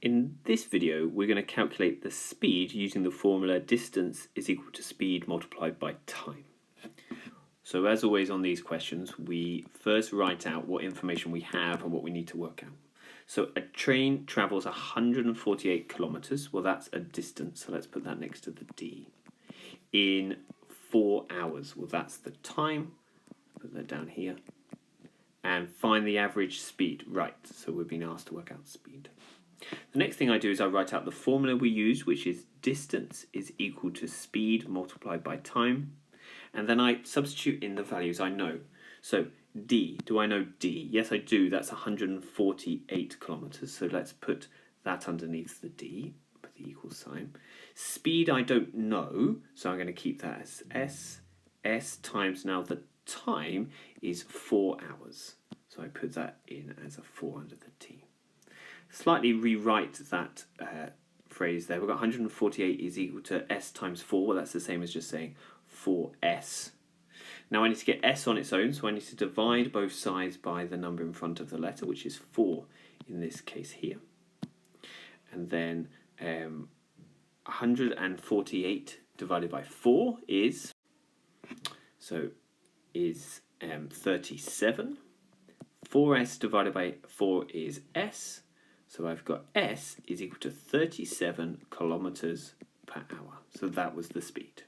In this video, we're going to calculate the speed using the formula distance is equal to speed multiplied by time. So as always on these questions, we first write out what information we have and what we need to work out. So a train travels 148 kilometers. Well, that's a distance, so let's put that next to the D. In 4 hours. Well, that's the time. Put that down here. And find the average speed. Right, so we've been asked to work out speed. The next thing I do is I write out the formula we use, which is distance is equal to speed multiplied by time. And then I substitute in the values I know. So D, do I know D? Yes, I do. That's 148 kilometers. So let's put that underneath the D, put the equal sign. Speed I don't know, so I'm going to keep that as S. S times now the time is 4 hours. So I put that in as a 4 under the T. Slightly rewrite that phrase there. We've got 148 is equal to S times 4. Well, that's the same as just saying 4S. Now I need to get S on its own, so I need to divide both sides by the number in front of the letter, which is 4 in this case here. And then 148 divided by 4 is 37. 4S divided by 4 is S. So I've got S is equal to 37 kilometers per hour. So that was the speed.